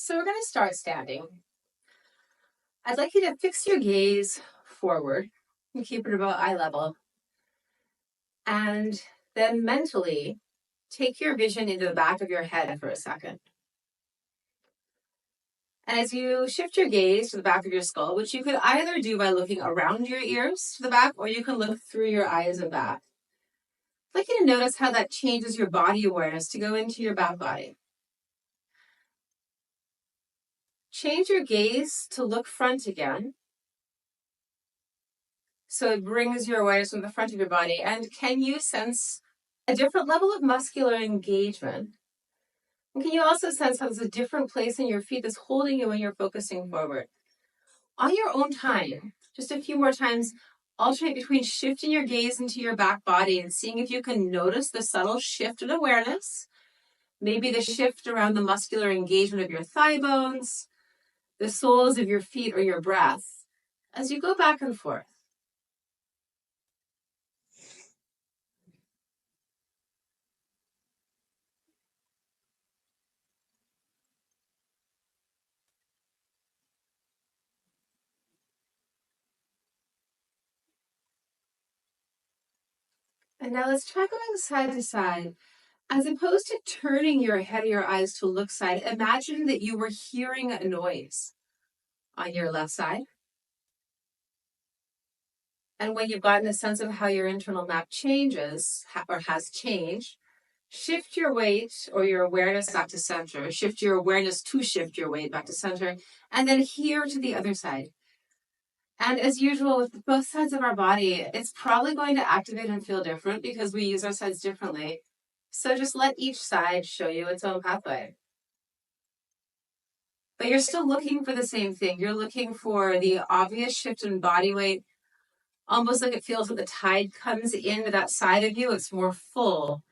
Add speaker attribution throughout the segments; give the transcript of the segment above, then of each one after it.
Speaker 1: So we're going to start standing. I'd like you to fix your gaze forward and keep it about eye level. And then mentally take your vision into the back of your head for a second. And as you shift your gaze to the back of your skull, which you could either do by looking around your ears to the back, or you can look through your eyes and back. I'd like you to notice how that changes your body awareness to go into your back body. Change your gaze to look front again. So it brings your awareness from the front of your body. And can you sense a different level of muscular engagement? And can you also sense how there's a different place in your feet that's holding you when you're focusing forward? On your own time, just a few more times, alternate between shifting your gaze into your back body and seeing if you can notice the subtle shift in awareness. Maybe the shift around the muscular engagement of your thigh bones, the soles of your feet, or your breath, as you go back and forth. And now let's try going side to side. As opposed to turning your head or your eyes to look side, imagine that you were hearing a noise on your left side. And when you've gotten a sense of how your internal map changes or has changed, shift your weight or your awareness back to center. Shift your awareness to shift your weight back to center. And then here to the other side. And as usual with both sides of our body, it's probably going to activate and feel different because we use our sides differently. So just let each side show you its own pathway. But you're still looking for the same thing. You're looking for the obvious shift in body weight, almost like it feels like the tide comes into that side of you. It's more full.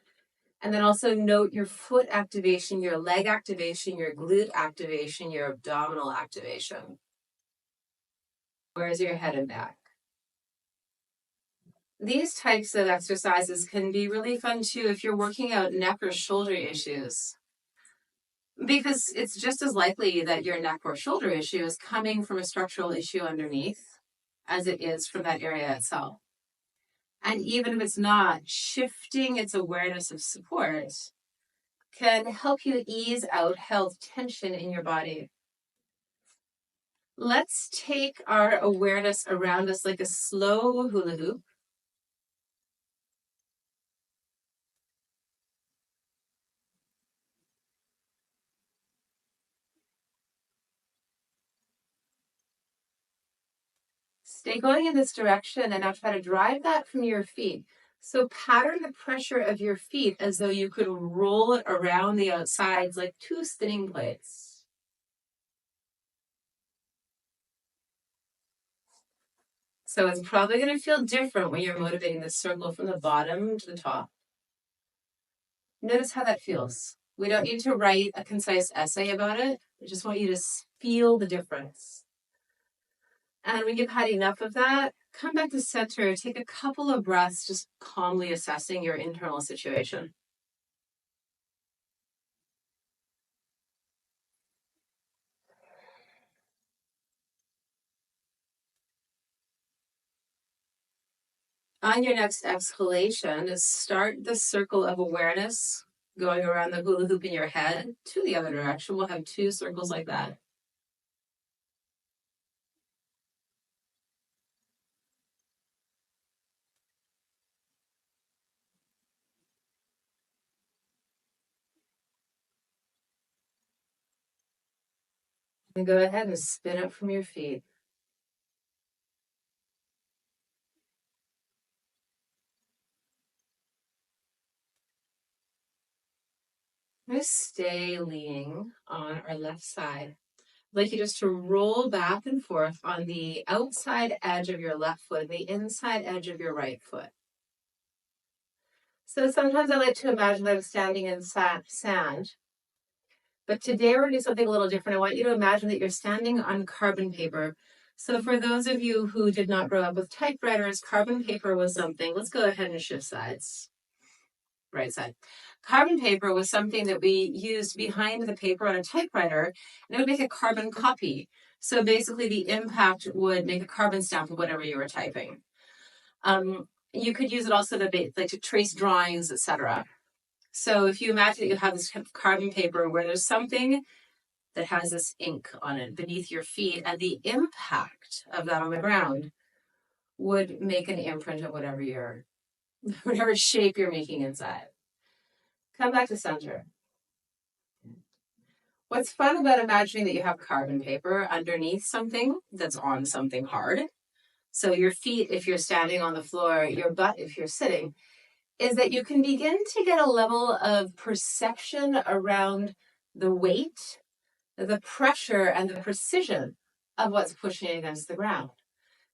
Speaker 1: And then also note your foot activation, your leg activation, your glute activation, your abdominal activation. Where's your head and back? These types of exercises can be really fun too if you're working out neck or shoulder issues, because it's just as likely that your neck or shoulder issue is coming from a structural issue underneath as it is from that area itself. And even if it's not, shifting its awareness of support can help you ease out held tension in your body. Let's take our awareness around us like a slow hula hoop. Stay going in this direction and now try to drive that from your feet. So pattern the pressure of your feet as though you could roll it around the outsides like two spinning plates. So it's probably going to feel different when you're motivating the circle from the bottom to the top. Notice how that feels. We don't need to write a concise essay about it. I just want you to feel the difference. And when you've had enough of that, come back to center, take a couple of breaths, just calmly assessing your internal situation. On your next exhalation, start the circle of awareness going around the hula hoop in your head to the other direction. We'll have two circles like that. And go ahead and spin up from your feet. Just stay leaning on our left side. I'd like you just to roll back and forth on the outside edge of your left foot and the inside edge of your right foot. So sometimes I like to imagine that I'm standing in sand. But today we're going to do something a little different. I want you to imagine that you're standing on carbon paper. So for those of you who did not grow up with typewriters, carbon paper was something. Let's go ahead and shift sides. right side. Carbon paper was something that we used behind the paper on a typewriter, and it would make a carbon copy. So basically the impact would make a carbon stamp of whatever you were typing. You could use it also to trace drawings, etc. So if you imagine that you have this kind of carbon paper where there's something that has this ink on it beneath your feet, and the impact of that on the ground would make an imprint of whatever shape you're making inside. Come back to center. What's fun about imagining that you have carbon paper underneath something that's on something hard, so your feet if you're standing on the floor, your butt if you're sitting, is that you can begin to get a level of perception around the weight, the pressure, and the precision of what's pushing against the ground.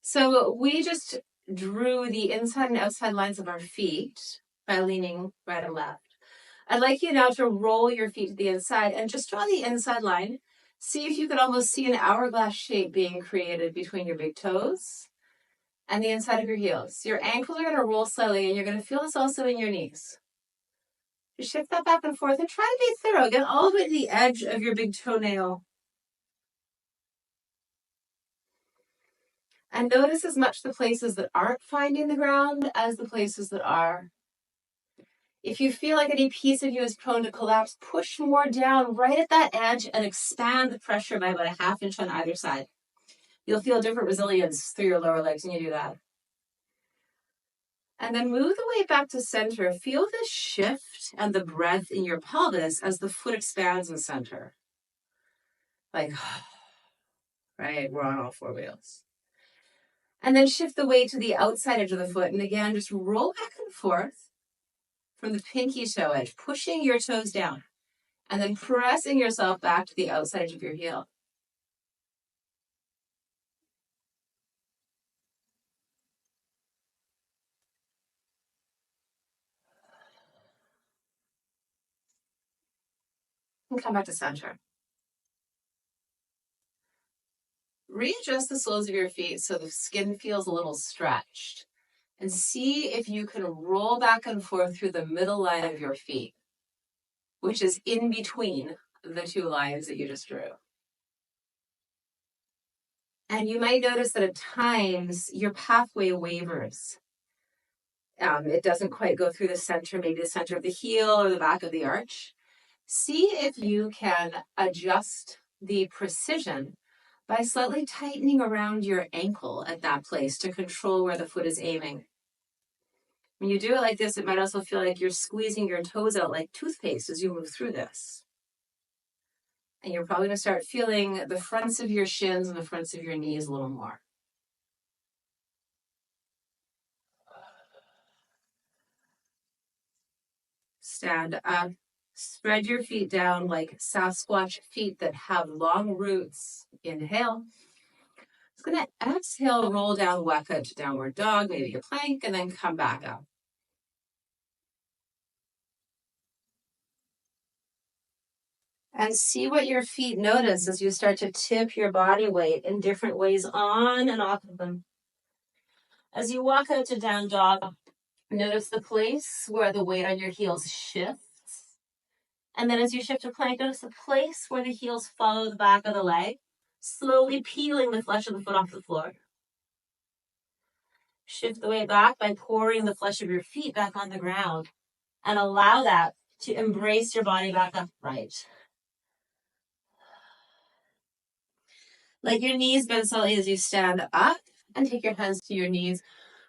Speaker 1: So we just drew the inside and outside lines of our feet by leaning right and left. I'd like you now to roll your feet to the inside and just draw the inside line. See if you could almost see an hourglass shape being created between your big toes and the inside of your heels. Your ankles are going to roll slightly, and you're going to feel this also in your knees. Just shift that back and forth and try to be thorough. Get all the way to the edge of your big toenail. And notice as much the places that aren't finding the ground as the places that are. If you feel like any piece of you is prone to collapse, push more down right at that edge and expand the pressure by about a ½ inch on either side. You'll feel different resilience through your lower legs when you do that. And then move the weight back to center. Feel the shift and the breath in your pelvis as the foot expands in center. Like, right, we're on all four wheels. And then shift the weight to the outside edge of the foot. And again, just roll back and forth from the pinky toe edge, pushing your toes down. And then pressing yourself back to the outside edge of your heel. And come back to center. Readjust the soles of your feet so the skin feels a little stretched. And see if you can roll back and forth through the middle line of your feet, which is in between the two lines that you just drew. And you might notice that at times your pathway wavers. It doesn't quite go through the center, maybe the center of the heel or the back of the arch. See if you can adjust the precision by slightly tightening around your ankle at that place to control where the foot is aiming. When you do it like this, it might also feel like you're squeezing your toes out like toothpaste as you move through this. And you're probably going to start feeling the fronts of your shins and the fronts of your knees a little more. Stand up. Spread your feet down like Sasquatch feet that have long roots. Inhale. It's going to exhale, roll down Weka to downward dog, maybe a plank, and then come back up. And see what your feet notice as you start to tip your body weight in different ways on and off of them. As you walk out to down dog, notice the place where the weight on your heels shifts. And then as you shift to plank, notice the place where the heels follow the back of the leg, slowly peeling the flesh of the foot off the floor. Shift the weight back by pouring the flesh of your feet back on the ground and allow that to embrace your body back upright. Let your knees bend slightly as you stand up and take your hands to your knees.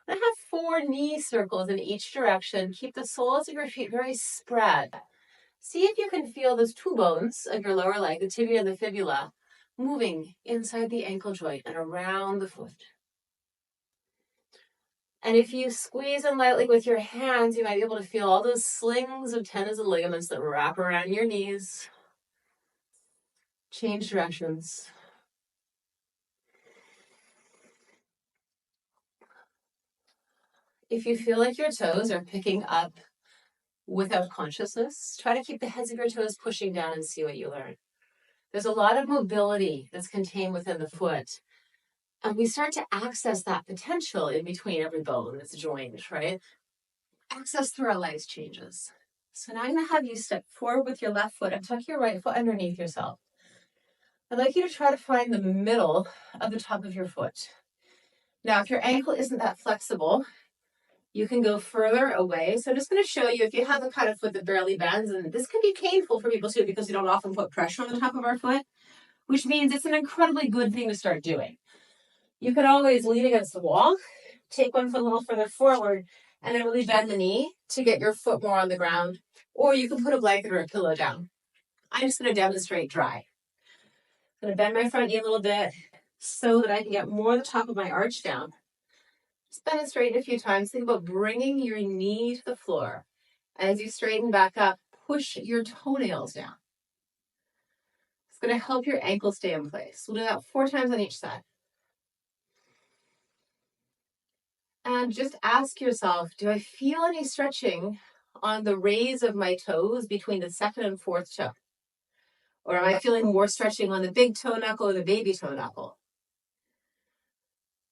Speaker 1: I have 4 knee circles in each direction. Keep the soles of your feet very spread. See if you can feel those 2 bones of your lower leg, the tibia and the fibula, moving inside the ankle joint and around the foot. And if you squeeze in lightly with your hands, you might be able to feel all those slings of tendons and ligaments that wrap around your knees. Change directions. If you feel like your toes are picking up without consciousness, try to keep the heads of your toes pushing down and see what you learn. There's a lot of mobility that's contained within the foot. And we start to access that potential in between every bone that's joined, right? access through our legs changes. So now I'm going to have you step forward with your left foot and tuck your right foot underneath yourself. I'd like you to try to find the middle of the top of your foot. Now, if your ankle isn't that flexible, you can go further away. So I'm just going to show you, if you have the kind of foot that barely bends, and this can be painful for people too because we don't often put pressure on the top of our foot, which means it's an incredibly good thing to start doing. You could always lean against the wall, take one foot a little further forward, and then really bend the knee to get your foot more on the ground. Or you can put a blanket or a pillow down. I'm just going to demonstrate dry. I'm going to bend my front knee a little bit so that I can get more of the top of my arch down. Just bend it straight a few times. Think about bringing your knee to the floor. As you straighten back up, push your toenails down. It's going to help your ankle stay in place. We'll do that 4 times on each side. And just ask yourself, do I feel any stretching on the raise of my toes between the 2nd and 4th toe? Or am I feeling more stretching on the big toe knuckle or the baby toe knuckle?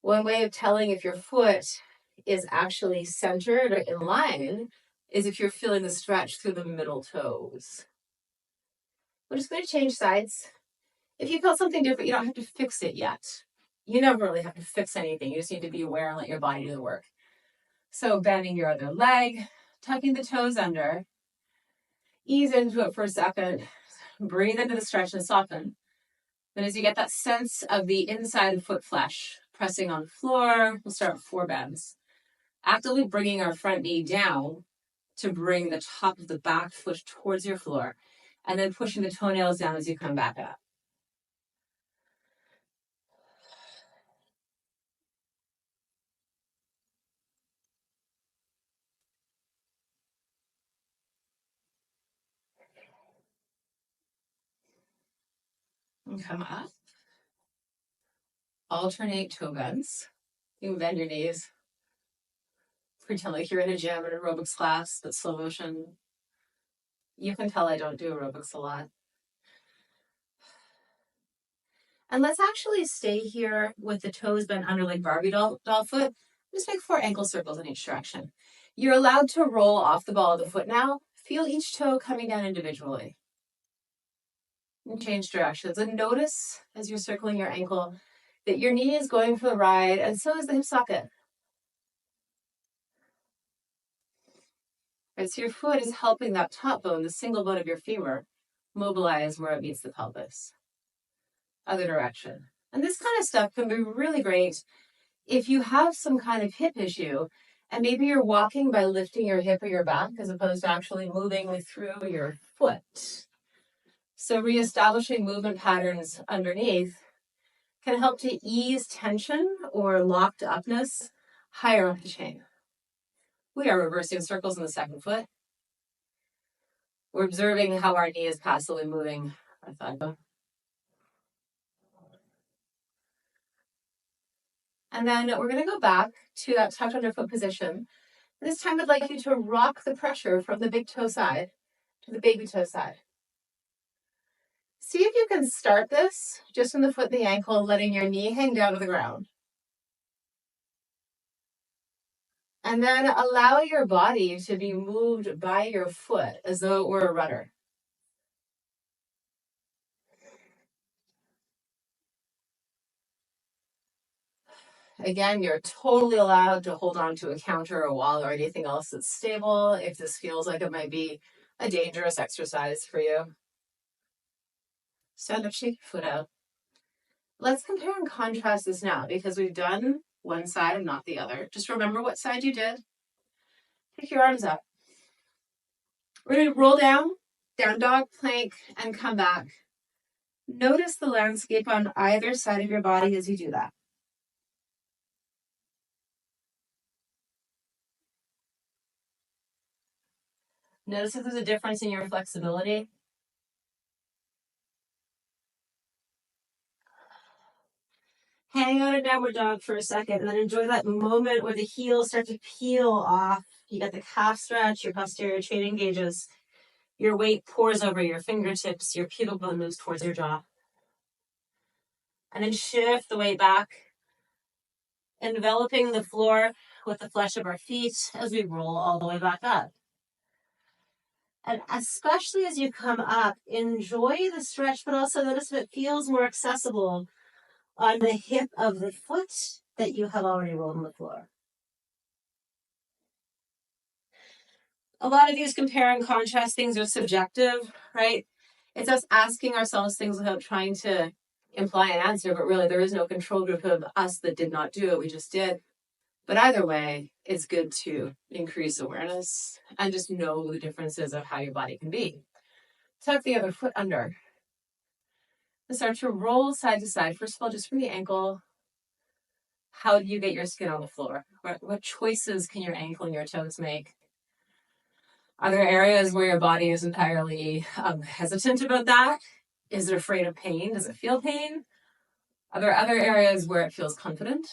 Speaker 1: One way of telling if your foot is actually centered or in line is if you're feeling the stretch through the middle toes. We're just going to change sides. If you feel something different, you don't have to fix it yet. You never really have to fix anything. You just need to be aware and let your body do the work. So bending your other leg, tucking the toes under, ease into it for a second, breathe into the stretch and soften. Then as you get that sense of the inside foot flesh pressing on the floor, we'll start with 4 bends. Actively bringing our front knee down to bring the top of the back foot towards your floor, and then pushing the toenails down as you come back up. And come up. Alternate toe bends. You can bend your knees. Pretend like you're in a gym, an aerobics class, but slow motion. You can tell I don't do aerobics a lot. And let's actually stay here with the toes bent under like Barbie doll foot. Just make 4 ankle circles in each direction. You're allowed to roll off the ball of the foot now. Feel each toe coming down individually. And change directions. And notice as you're circling your ankle that your knee is going for the ride, and so is the hip socket. Right, so your foot is helping that top bone, the single bone of your femur, mobilize where it meets the pelvis. Other direction. And this kind of stuff can be really great if you have some kind of hip issue, and maybe you're walking by lifting your hip or your back as opposed to actually moving through your foot. So reestablishing movement patterns underneath can help to ease tension or locked upness higher up the chain. We are reversing circles in the 2nd foot. We're observing how our knee is passively moving our thigh. And then we're going to go back to that tucked underfoot position. This time I'd like you to rock the pressure from the big toe side to the baby toe side. See if you can start this just from the foot and the ankle, letting your knee hang down to the ground. And then allow your body to be moved by your foot as though it were a rudder. Again, you're totally allowed to hold on to a counter, a wall, or anything else that's stable if this feels like it might be a dangerous exercise for you. Stand up, shake your foot out. Let's compare and contrast this now because we've done one side and not the other. Just remember what side you did. Pick your arms up. We're going to roll down, down dog, plank, and come back. Notice the landscape on either side of your body as you do that. Notice if there's a difference in your flexibility. Hang out in downward dog for a second and then enjoy that moment where the heels start to peel off. You got the calf stretch, your posterior chain engages, your weight pours over your fingertips, your pubic bone moves towards your jaw. And then shift the weight back, enveloping the floor with the flesh of our feet as we roll all the way back up. And especially as you come up, enjoy the stretch, but also notice if it feels more accessible on the hip of the foot that you have already rolled on the floor. A lot of these compare and contrast things are subjective, right? It's us asking ourselves things without trying to imply an answer, but really there is no control group of us that did not do it. We just did. But either way, it's good to increase awareness and just know the differences of how your body can be. Tuck the other foot under. And start to roll side to side. First of all, just from the ankle. How do you get your skin on the floor? What choices can your ankle and your toes make? Are there areas where your body is entirely hesitant about that? Is it afraid of pain? Does it feel pain? Are there other areas where it feels confident?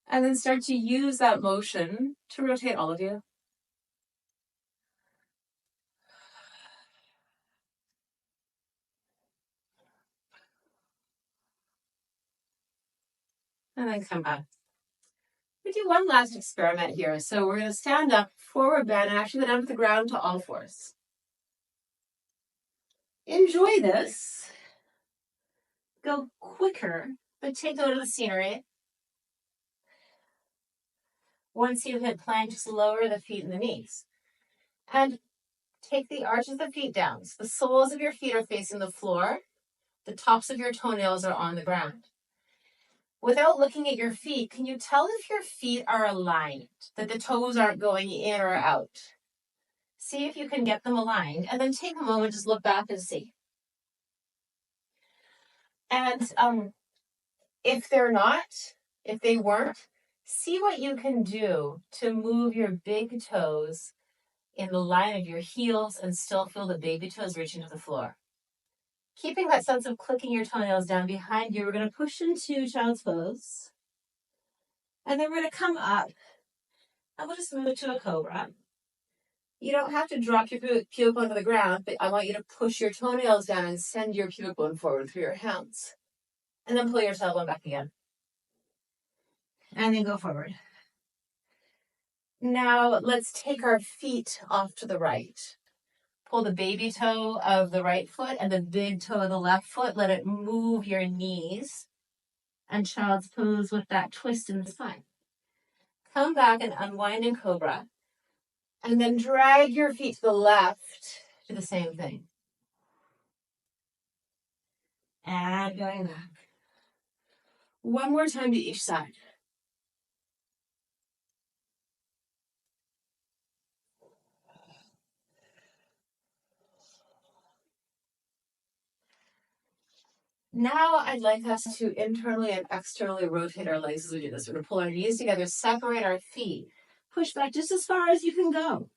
Speaker 1: And then start to use that motion to rotate all of you. And then come back. We do one last experiment here. So we're going to stand up, forward bend, and actually go down to the ground to all fours. Enjoy this. Go quicker, but take note of the scenery. Once you hit plank, just lower the feet and the knees. And take the arches of the feet down. So the soles of your feet are facing the floor. The tops of your toenails are on the ground. Without looking at your feet, can you tell if your feet are aligned, that the toes aren't going in or out? See if you can get them aligned, and then take a moment, just look back and see. And if they're not, if they weren't, see what you can do to move your big toes in the line of your heels and still feel the baby toes reaching to the floor. Keeping that sense of clicking your toenails down behind you, we're going to push into child's pose. And then we're going to come up and we'll just move to a cobra. You don't have to drop your pubic bone to the ground, but I want you to push your toenails down and send your pubic bone forward through your hands. And then pull your tailbone back again. And then go forward. Now let's take our feet off to the right. Pull the baby toe of the right foot and the big toe of the left foot. Let it move your knees. And child's pose with that twist in the spine. Come back and unwind in cobra. And then drag your feet to the left. Do the same thing. And going back. One more time to each side. Now I'd like us to internally and externally rotate our legs as we do this. We're going to pull our knees together, separate our feet, push back just as far as you can go.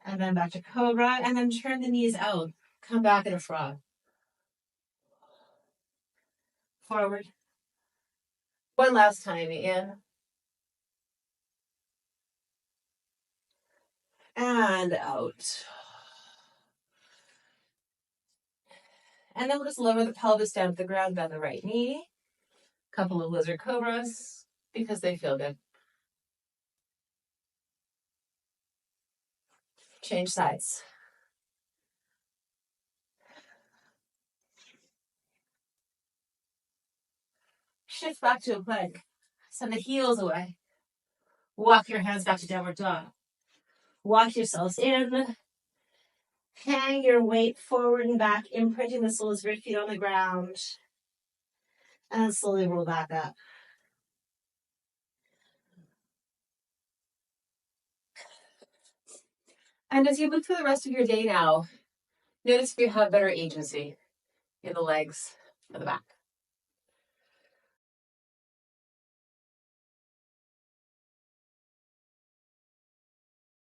Speaker 1: And then back to cobra, and then turn the knees out. Come back in a frog. Forward. One last time, in. And out. And then we'll just lower the pelvis down to the ground, bend the right knee. Couple of lizard cobras, because they feel good. Change sides. Shift back to a plank. Send the heels away. Walk your hands back to downward dog. Walk yourselves in. Hang your weight forward and back, imprinting the soles of your feet on the ground. And then slowly roll back up. And as you move through the rest of your day now, notice if you have better agency in the legs or the back.